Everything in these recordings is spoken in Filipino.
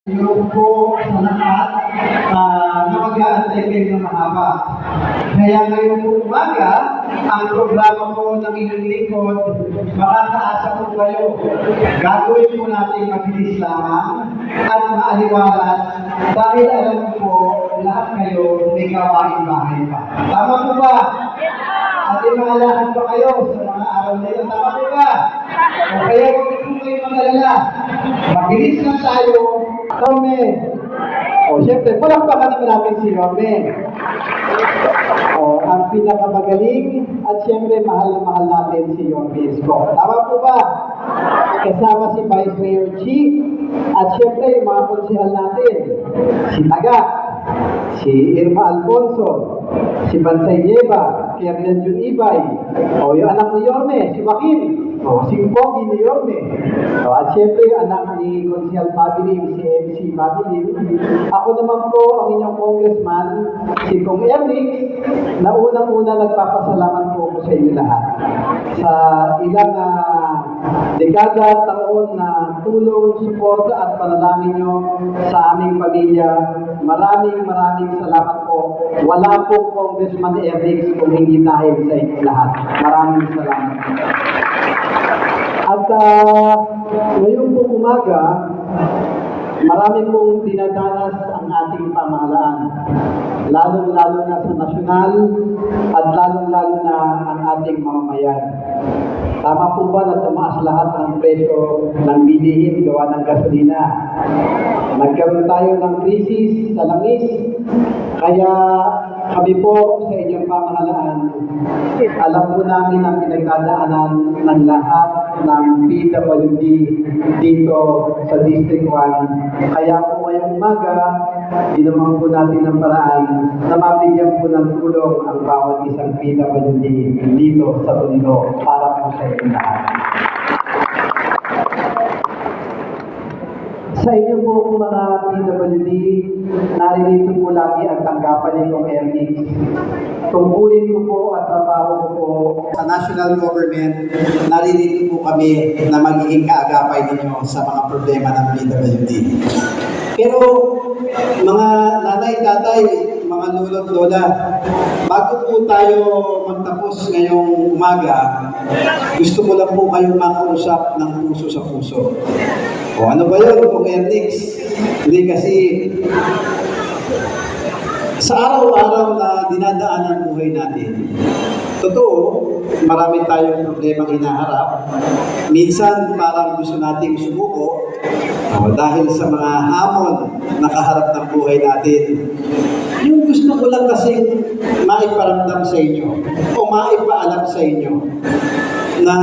Hello po sa lahat na mag-aantay kayo ng mahaba. Kaya ngayon po umaga, ang programa po ng inyong lingkod, makakaasa po kayo. Gagawin po natin mabilis lamang at maaliwalas dahil alam ko po lahat kayo may gawain bahay pa. Tama po ba? At imaalahan pa kayo sa mga araw na yun. Tama po ba? O kaya huwag po kayo mag-alala. Mabilis lang tayo. Yorme. O, siyempre, palakpakan naman natin si Yorme. O, ang pinakamagaling at siyempre, mahal na mahal natin si Yorme Isko. Tama po ba? Kasama si Vice Mayor Chi at siyempre, yung mga konsehal natin. Si Taga, si Irma Alfonso, si Bansay Nieva, Kernel Jun Ibay, o yung anak ni Yorme, si Joaquin, o si Pogi ni Yorme, o at syempre yung anak ni Consihal Mabilim, si MC Mabilim. Ako naman po ang inyong congressman, si Kong Eric, na unang-una nagpapasalamat po ako sa inyo lahat. Sa ilang dekada, taon na tulong, suporta at panalangin nyo sa aming pamilya. Maraming salamat po. Wala pong Congressman Eric kung hindi dahil sa inyo lahat. Maraming salamat. At ngayon pong umaga, marami pong dinadanas ang ating pamahalaan. Lalong-lalo na sa nasyonal at lalong-lalo na ang ating mamamayan. Tama po ba na tumaas lahat ng presyo ng bilihin gawa ng gasolina? Nagkaroon tayo ng krisis sa langis, kaya kami po sa inyong pamahalaan, alam po namin ang pinagdadaanan ng lahat ng PWD dito sa District 1. Kaya po ngayong umaga, ginawa po natin ng paraan na mabigyan po ng tulong ang bawat isang PWD dito sa Tondo para po sa inyong lahat. Sa inyo po mga PWD, naririto po lagi ang tanggapan ni Kong Ernix. Tungkulin ko po at trabaho ko po sa national government, naririto po kami na magiging kaagapay ninyo sa mga problema ng PWD. Pero mga nanay, tatay, mga lolo at lola, bago po tayo magtapos ngayong umaga, gusto ko lang po kayong makausap ng puso sa puso. O ano ba yun, Kong Ernix? Hindi kasi sa araw-araw na dinadaanan buhay natin, totoo, marami tayong problemang hinaharap. Minsan parang gusto nating sumuko dahil sa mga hamon na kaharap ng buhay natin. Yung gusto ko lang kasi maiparamdam sa inyo o maipaalam sa inyo na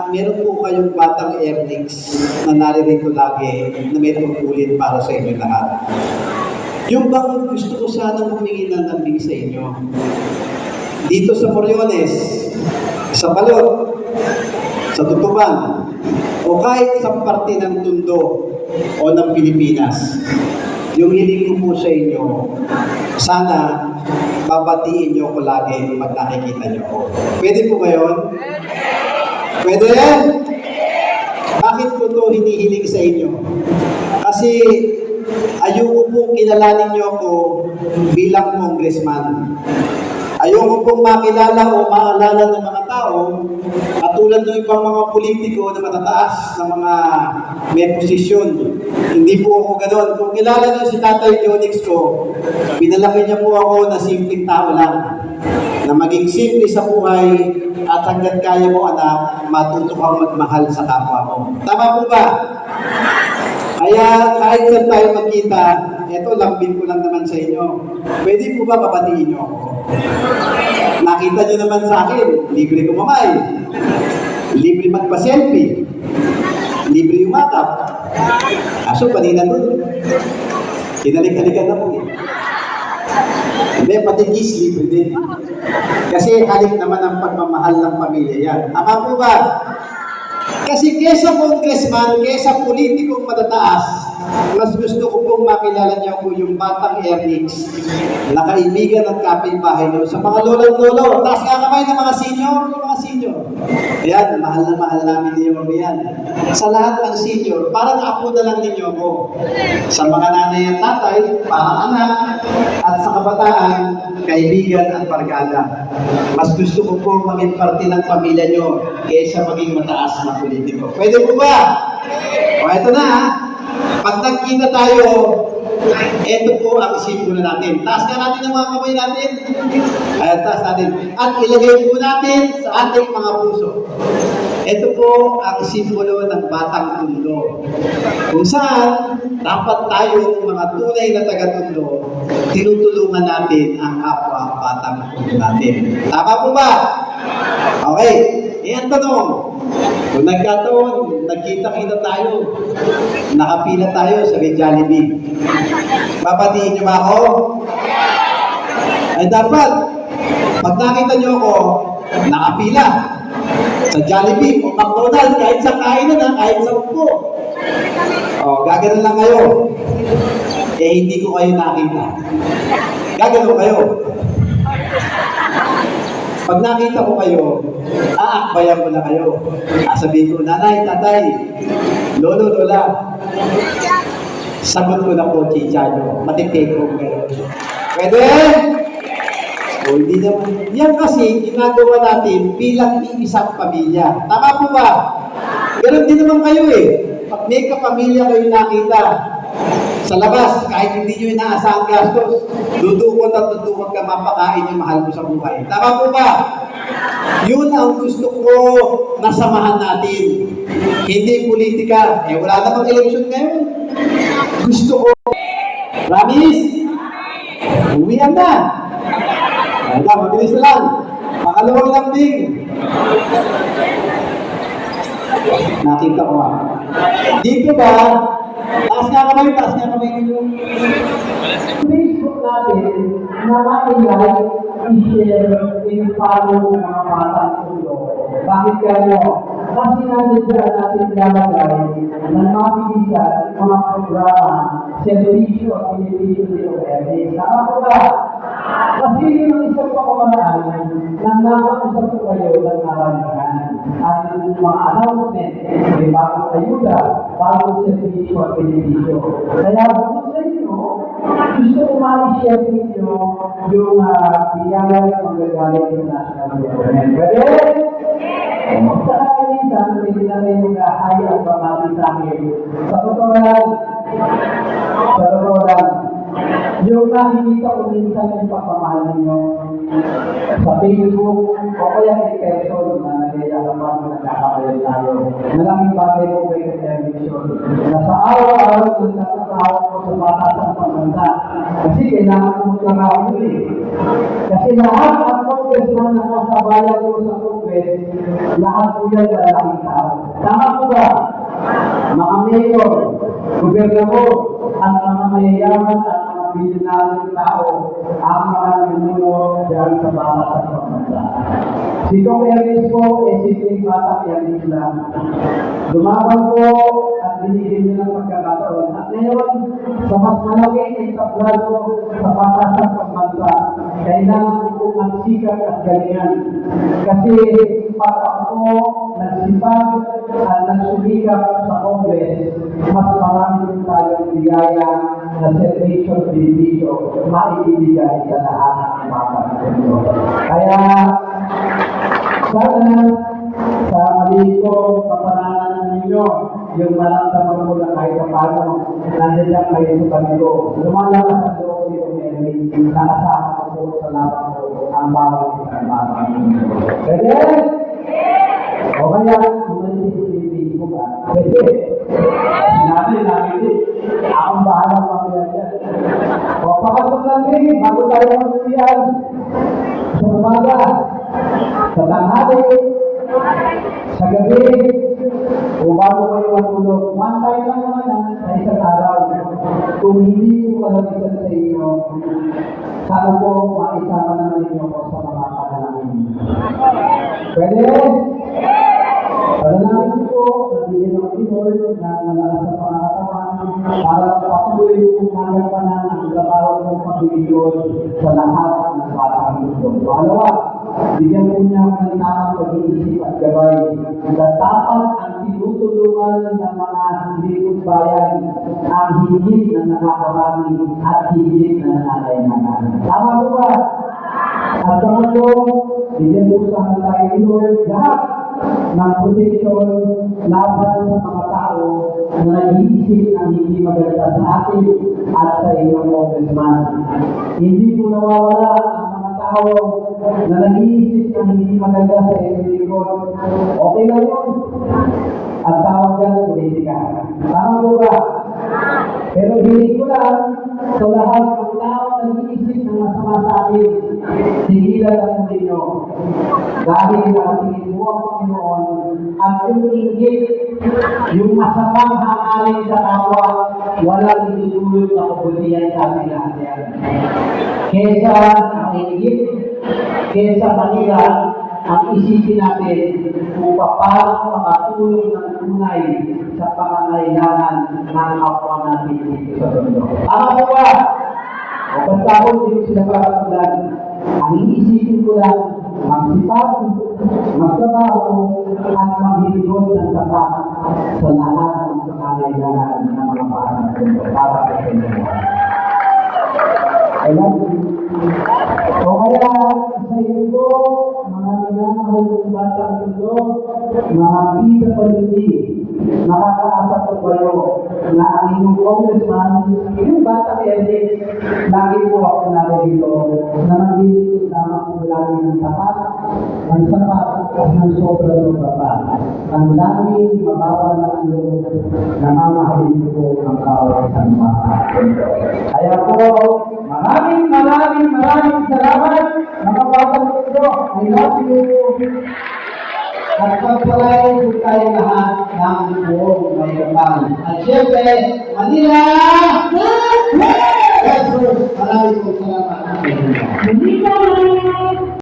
meron po kayong batang Ernix na naririto lagi na may tungkulin para sa inyo lahat. Yung bang gusto ko sanang humingi ng lambing sa inyo. Dito sa Moriones, sa Balot, sa Tutuban, o kahit sa parte ng Tondo o ng Pilipinas, yung hiling ko po sa inyo, sana babatiin nyo ko lagi pag nakikita nyo ko. Pwede po ba yun? Pwede yan? Bakit ko ito hinihiling sa inyo? Kasi ayoko pong kilalanin nyo ako bilang congressman. Ayoko pong makilala o maalala ng mga tao katulad ng ibang mga politiko na matataas na mga may posisyon. Hindi po ako ganoon. Kung kilala niyo si Tatay Jonix ko, pinalaki niya po ako na simpleng tao lang. Na maging simple sa buhay at hanggat kaya mo anak, matuto kang magmahal sa kapwa mo. Tama po ba? Kaya kahit saan tayo magkita, eto lambing ko lang naman sa inyo. Pwede po ba papatiin niyo ako? Nakita niyo naman sa akin, libre kumamay, libre magpa-selfie, libre yumakap. Kaso kanina doon, kinalik-halikan na po eh. Hindi, pati kiss libre din. Kasi halik naman ang pagmamahal ng pamilya yan. Tama po ba? Kasi kesa congressman, kesa politikong matataas, mas gusto ko pong makilala niyo po yung batang Ernix na kaibigan at kapitbahay niyo. Sa mga lolo, taas nga kamay ng mga senior, yung mga senior. Ayan, mahal na mahal namin niyo yan. Sa lahat ng senior, parang apo na lang ninyo ako. Sa mga nanay at tatay, parang anak, at sa kabataan, kaibigan at barkada. Mas gusto ko po maging parte ng pamilya niyo kaysa maging mataas na politiko. Pwede po ba? O, eto na ha. Pag nagkita tayo, ito po ang simbolo natin. Taas nga natin ang mga kamay natin. Ayan, taas natin. At ilagay po natin sa ating mga puso. Ito po ang simbolo ng Batang Tondo. Kung saan, dapat tayong mga tunay na taga-Tondo, tinutulungan natin ang kapwa Batang Tondo natin. Tama po ba? Okay. Iyan tanong. Kung nagkataon, nagkita-kita tayo, nakapila tayo sa Jollibee. Papatiin niyo ba ako? Ay dapat, pag nakita niyo ako, nakapila sa Jollibee o McDonald's, kahit sa kainan na, kahit sa upo. O, gaganon lang kayo. Eh, hindi ko kayo nakita. Gaganon kayo. Pag nakita ko kayo, aakbayan ko na kayo. Sabihin ko, nanay, tatay, lolo, lola, sagot ko na po, chicha nyo. Matitake ko kayo. Pwede? O, hindi naman. Yan kasi, ginagawa natin bilang iisang pamilya. Tama po ba? Ganon din naman kayo eh. Pag may kapamilya kayo nakita, sa labas, kahit hindi nyo inaasahang gastos, dudukot at dudukot ka, mapakain yung mahal mo sa buhay. Tama po ba? Yun ang gusto ko na samahan natin. Hindi politika. Eh, wala namang eleksyon ngayon. Gusto ko. Promise? Uwihan na. Ay na, mabilis na lang. Pangalawang lambing. Nakita ko ha. Dito ba, taas nga kamay ninyo. Facebook natin, na ma-like, i-share, i-follow ng mga bata at ulo. Bakit kaya? Kasi nandiyan natin lalagay ng mabilisan mga programa, servisyo at benepisyo nito kaya. Tama ko ba? Kasi yun ang isang pamamaraan nang nakausap ko kayo ng karamihan. At mga announcement, may bagong ayuda, bagong servisyo at benepisyo. Kaya bukod sa inyo, gusto ko ma-share ninyo yung biyaya na magagaling sa national government. Pwede? Sa minsan, pwede na rin yung ay ang pamati sa akin. Sa totoo lang, yung nakikita ko minsan yung pagmamahal ninyo sa Facebook o kaya in person na nagayakapan na nagkakakayan tayo. Malaking bagay ko kayo sa television na sa araw-araw kung natatawag ko sa batasang pagmanda. Kasi kailangan ko magtrabaho eh. Kasi lahat ang congressman na kasabayan ko sa congress, lahat po yan malaking tao. Tama po ba? Mga mayor, gobernador, ang mga mayayaman at bilinarong tao ang mga nanuno dyan sa batas at pagmanda. Si Kong Ernix po, simpleng batang Ernix lang. Lumaban po at binigyan niyo ng pagkakataon. At ngayon, sa mas malaking entablado sa batas at pagmanda, kailangan po po magsikap at galingan. Kasi pag ako nagsipag at nagsumikap sa Congress, mas marami din tayong biyaya na servisyo at benepisyo maibibigay sa lahat ng mga ito. Kaya, sana sa mali ko, kapananan ninyo, yung malamdaman mo na kahit paano, nandiyan kayo sa kanilo. Lumalakas ang loob ni Omeri, nakasama ko po sa laban ko ang bawat isang bata. Pwede? O kaya, umalis si ko ba? Pwede. Natin, akong bahala mamaya dyan. O pakasok namin, bago tayo magsiyan. Sa umaga, sa tanghali, sa gabi, o bago kayo matulog, one time lang naman sa isang araw. Kung hindi ko kalamisan sa inyo, saan po maisama naman ninyo ko sa mga panalangin. Pwede? Panalangin ko, nabigyan ako Lord na malakas sa pangatawan para patuloy kong magampanan ang trabaho ng paglilingkod sa lahat ng batang mundo. Pangalawa, bigyan po niya ng tamang pag-iisip at gabay na dapat ang tinutulungan ng mga lingkod bayan ang higit na nakakarami at higit na nananaynanan. Tama po ba? At pangatlo, bigyan po sa tayo ni Lord lahat ng proteksyon laban sa mga tao na nag-iisip ng hindi maganda sa atin at sa inyong congressman. Hindi po nawawala ang mga tao na nag-iisip ng hindi maganda sa inyong likod. Okay lang yun. At tawag yan politika. Tama po ba? Pero hindi ko lang sa lahat ng tao na nag-iisip ng masama sa atin, sigilan ang ninyo. Dahil nakatingin mo ang Panginoon at yung inggit, yung masamang hangarin sa kapwa, walang itutulog na kabutihan sa ating lahat yan. Kesa ang inggit, kesa Manila, ang isipin natin kung paano makatulong ng tunay sa pangangailangan ng kapwa natin dito sa mundo. Tama po ba? O basta ako, hindi ko sila pakatulan. Ang iisipin ko lang, magsipag, magtrabaho, at maghilod ng tapat sa lahat ng pangangailangan ng mga parang mundo para sa inyo. Ayan. O kaya, sa inyo po, mga minamahal ng batang mundo, mga PWD, nakakaasa po kayo na ang inyong congressman, yung batang Elix, lagi po ako naririto na magbibigay lamang po lagi ng tapat, ng sapat at ng sobrang tapat. Ang laging mababa ng loob na mamahalin po ang bawat isang batang mundo. Kaya po, maraming salamat mga batang mundo. I love you. At pagpalay po tayo lahat ng buong may kapal. At syempre, Manila! Yes, sir. Maraming po salamat. Manila!